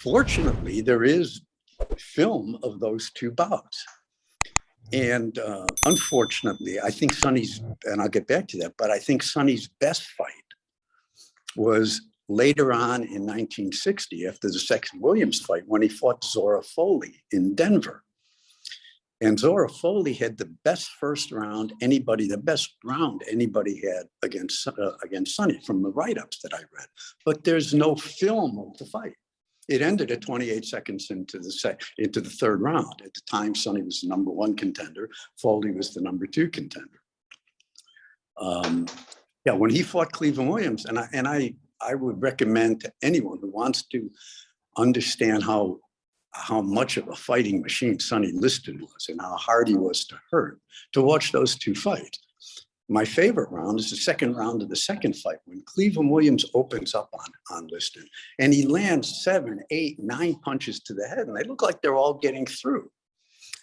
Fortunately, there is film of those two bouts. And unfortunately, I think Sonny's, and I'll get back to that, but I think Sonny's best fight was later on in 1960, after the second Williams fight, when he fought Zora Foley in Denver. And Zora Foley had the best first round the best round anybody had against Sonny from the write-ups that I read. But there's no film of the fight. It ended at 28 seconds into the third round. At the time, Sonny was the number one contender. Foley was the number two contender. When he fought Cleveland Williams, and I would recommend to anyone who wants to understand how much of a fighting machine Sonny Liston was and how hard he was to hurt, to watch those two fights. My favorite round is the second round of the second fight when Cleveland Williams opens up on Liston and he lands 7, 8, 9 punches to the head and they look like they're all getting through.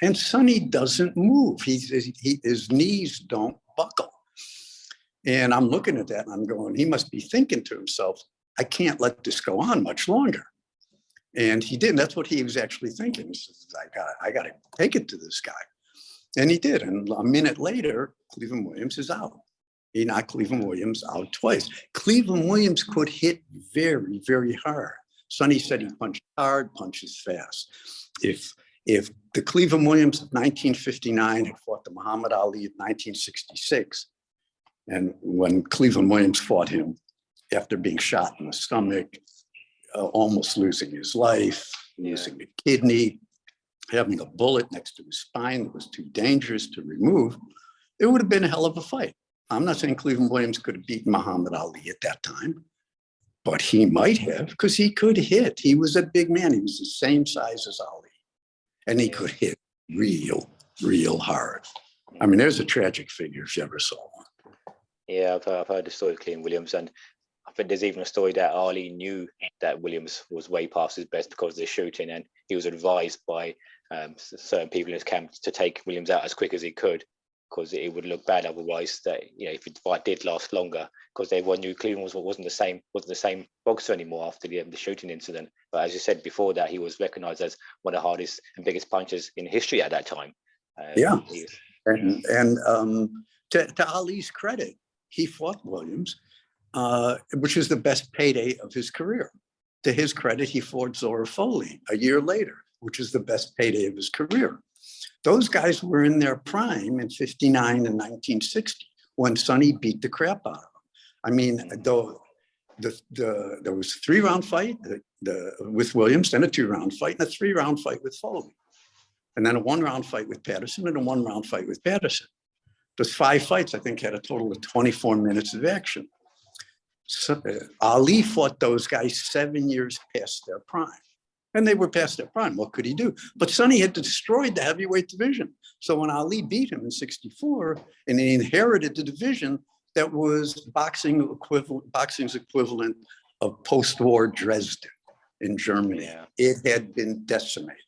And Sonny doesn't move. His knees don't buckle. And I'm looking at that and I'm going, he must be thinking to himself, I can't let this go on much longer. And he didn't. That's what he was actually thinking. He says, I got to take it to this guy. And he did. And a minute later, Cleveland Williams is out. He knocked Cleveland Williams out twice. Cleveland Williams could hit very, very hard. Sonny said he punched hard, punches fast. If the Cleveland Williams of 1959 had fought the Muhammad Ali of 1966, and when Cleveland Williams fought him after being shot in the stomach, almost losing his life, losing a kidney, having a bullet next to his spine that was too dangerous to remove, it would have been a hell of a fight. I'm not saying Cleveland Williams could have beaten Muhammad Ali at that time, but he might have, because he could hit. He was a big man. He was the same size as Ali, and he could hit real, real hard. I mean, there's a tragic figure if you ever saw one. Yeah, I've heard the story of Cleveland Williams, and I think there's even a story that Ali knew that Williams was way past his best because of the shooting, and he was advised by certain people in his camp to take Williams out as quick as he could, because it would look bad otherwise. That if the fight did last longer, because everyone knew Cleveland wasn't the same boxer anymore after the shooting incident. But as you said before, that he was recognised as one of the hardest and biggest punchers in history at that time. To Ali's credit, he fought Williams, which is the best payday of his career. To his credit, he fought Zora Foley a year later, which is the best payday of his career. Those guys were in their prime in 59 and 1960 when Sonny beat the crap out of them. I mean, there was a 3-round fight with Williams, then a 2-round fight, and a 3-round fight with Foley. And then a 1-round fight with Patterson and a 1-round fight with Patterson. Those 5 fights, I think, had a total of 24 minutes of action. So, Ali fought those guys 7 years past their prime. And they were past their prime. What could he do? But Sonny had destroyed the heavyweight division. So when Ali beat him in 64, and he inherited the division that was boxing's equivalent of post-war Dresden in Germany. Yeah. It had been decimated.